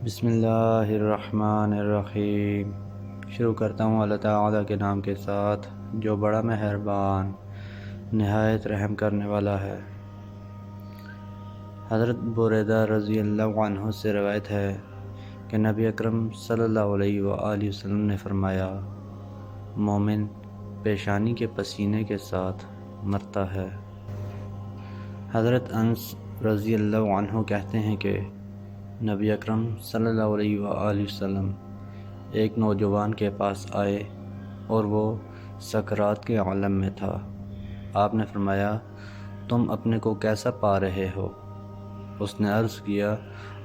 بسم اللہ الرحمن الرحیم۔ شروع کرتا ہوں اللہ تعالیٰ کے نام کے ساتھ جو بڑا مہربان نہایت رحم کرنے والا ہے۔ حضرت بریدہ رضی اللہ عنہ سے روایت ہے کہ نبی اکرم صلی اللہ علیہ وآلہ وسلم نے فرمایا، مومن پیشانی کے پسینے کے ساتھ مرتا ہے۔ حضرت انس رضی اللہ عنہ کہتے ہیں کہ نبی اکرم صلی اللہ علیہ وآلہ وسلم ایک نوجوان کے پاس آئے اور وہ سکرات کے عالم میں تھا۔ آپ نے فرمایا، تم اپنے کو کیسا پا رہے ہو؟ اس نے عرض کیا،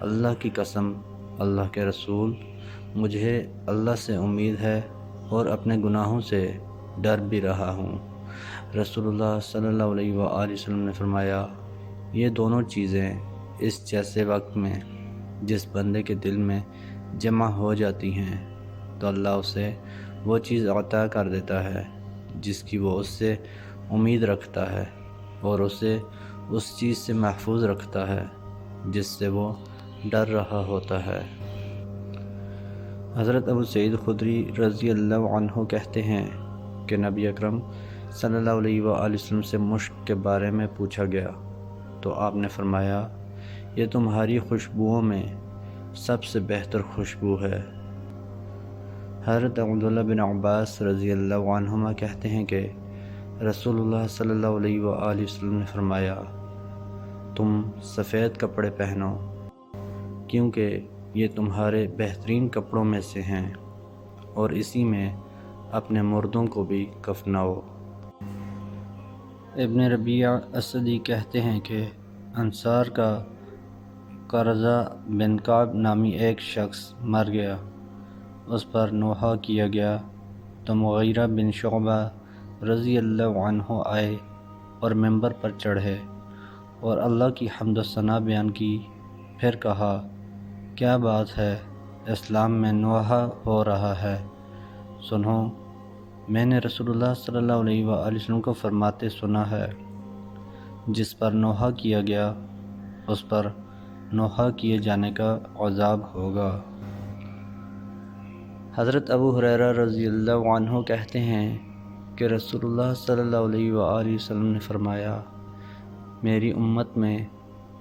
اللہ کی قسم اللہ کے رسول، مجھے اللہ سے امید ہے اور اپنے گناہوں سے ڈر بھی رہا ہوں۔ رسول اللہ صلی اللہ علیہ وآلہ وسلم نے فرمایا، یہ دونوں چیزیں اس جیسے وقت میں جس بندے کے دل میں جمع ہو جاتی ہیں تو اللہ اسے وہ چیز عطا کر دیتا ہے جس کی وہ اس سے امید رکھتا ہے، اور اسے اس چیز سے محفوظ رکھتا ہے جس سے وہ ڈر رہا ہوتا ہے۔ حضرت ابو سعید خدری رضی اللہ عنہ کہتے ہیں کہ نبی اکرم صلی اللہ علیہ وآلہ وسلم سے مشک کے بارے میں پوچھا گیا تو آپ نے فرمایا، یہ تمہاری خوشبوؤں میں سب سے بہتر خوشبو ہے۔ حضرت عبداللہ بن عباس رضی اللہ عنہما کہتے ہیں کہ رسول اللہ صلی اللہ علیہ وآلہ وسلم نے فرمایا، تم سفید کپڑے پہنو کیونکہ یہ تمہارے بہترین کپڑوں میں سے ہیں، اور اسی میں اپنے مردوں کو بھی کفناؤ۔ ابن ربیع اسدی کہتے ہیں کہ انصار کا قرظہ بن کعب نامی ایک شخص مر گیا، اس پر نوحہ کیا گیا تو مغیرہ بن شعبہ رضی اللہ عنہ آئے اور ممبر پر چڑھے اور اللہ کی حمد و ثنا بیان کی، پھر کہا، کیا بات ہے، اسلام میں نوحہ ہو رہا ہے، سنو، میں نے رسول اللہ صلی اللہ علیہ وآلہ وسلم کو فرماتے سنا ہے، جس پر نوحہ کیا گیا اس پر نوحہ کیے جانے کا عذاب ہوگا۔ حضرت ابو ہریرہ رضی اللہ عنہ کہتے ہیں کہ رسول اللہ صلی اللہ علیہ وآلہ وسلم نے فرمایا، میری امت میں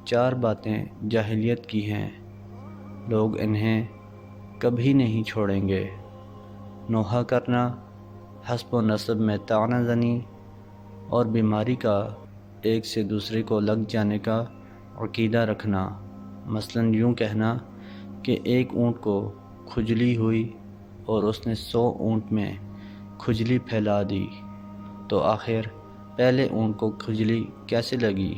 4 باتیں جاہلیت کی ہیں، لوگ انہیں کبھی نہیں چھوڑیں گے: نوحہ کرنا، حسب و نسب میں طعنہ زنی، اور بیماری کا ایک سے دوسرے کو لگ جانے کا عقیدہ رکھنا، مثلا یوں کہنا کہ ایک اونٹ کو کھجلی ہوئی اور اس نے 100 اونٹ میں کھجلی پھیلا دی تو آخر پہلے اونٹ کو کھجلی کیسے لگی؟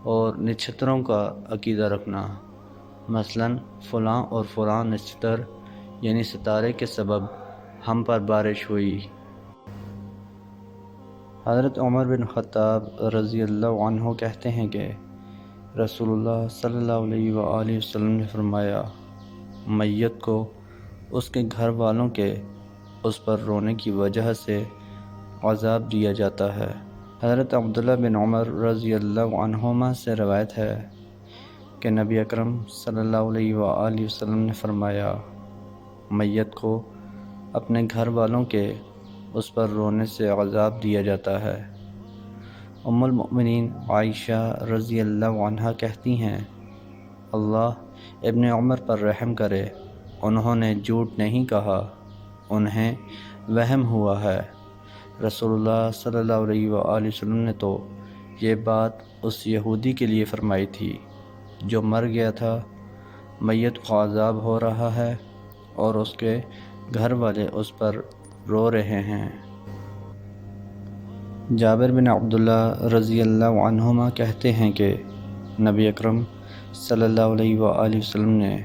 اور نچھتروں کا عقیدہ رکھنا، مثلا فلاں اور فلاں نچھتر یعنی ستارے کے سبب ہم پر بارش ہوئی۔ حضرت عمر بن خطاب رضی اللہ عنہ کہتے ہیں کہ رسول اللہ صلی اللہ علیہ وآلہ وسلم نے فرمایا، میت کو اس کے گھر والوں کے اس پر رونے کی وجہ سے عذاب دیا جاتا ہے۔ حضرت عبداللہ بن عمر رضی اللہ عنہما سے روایت ہے کہ نبی اکرم صلی اللہ علیہ وآلہ وسلم نے فرمایا، میت کو اپنے گھر والوں کے اس پر رونے سے عذاب دیا جاتا ہے۔ ام المؤمنین عائشہ رضی اللہ عنہا کہتی ہیں، اللہ ابن عمر پر رحم کرے، انہوں نے جھوٹ نہیں کہا، انہیں وہم ہوا ہے۔ رسول اللہ صلی اللہ علیہ وآلہ وسلم نے تو یہ بات اس یہودی کے لیے فرمائی تھی جو مر گیا تھا، میت کو عذاب ہو رہا ہے اور اس کے گھر والے اس پر رو رہے ہیں۔ جابر بن عبداللہ رضی اللہ عنہما کہتے ہیں کہ نبی اکرم صلی اللہ علیہ وآلہ وسلم نے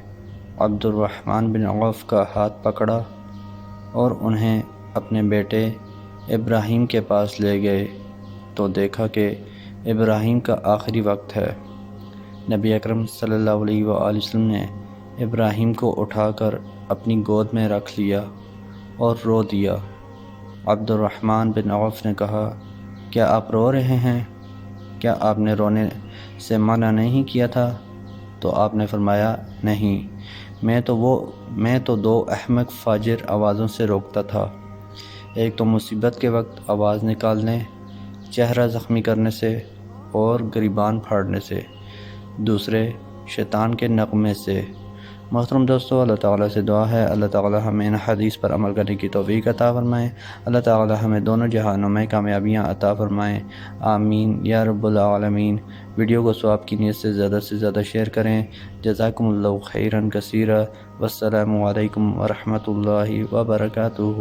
عبد الرحمن بن عوف کا ہاتھ پکڑا اور انہیں اپنے بیٹے ابراہیم کے پاس لے گئے تو دیکھا کہ ابراہیم کا آخری وقت ہے۔ نبی اکرم صلی اللہ علیہ وآلہ وسلم نے ابراہیم کو اٹھا کر اپنی گود میں رکھ لیا اور رو دیا۔ عبد الرحمن بن عوف نے کہا، کیا آپ رو رہے ہیں؟ کیا آپ نے رونے سے منع نہیں کیا تھا؟ تو آپ نے فرمایا نہیں، میں تو دو احمق فاجر آوازوں سے روکتا تھا، ایک تو مصیبت کے وقت آواز نکالنے، چہرہ زخمی کرنے سے اور گریبان پھاڑنے سے، دوسرے شیطان کے نغمے سے۔ محترم دوستو، اللہ تعالیٰ سے دعا ہے اللہ تعالیٰ ہمیں ان حدیث پر عمل کرنے کی توفیق عطا فرمائے، اللہ تعالیٰ ہمیں دونوں جہانوں میں کامیابیاں عطا فرمائیں، آمین یا رب العالمین۔ ویڈیو کو ثواب کی نیت سے زیادہ شیئر کریں۔ جزاکم اللہ خیرا کثیرا، والسلام علیکم ورحمۃ اللہ وبرکاتہ۔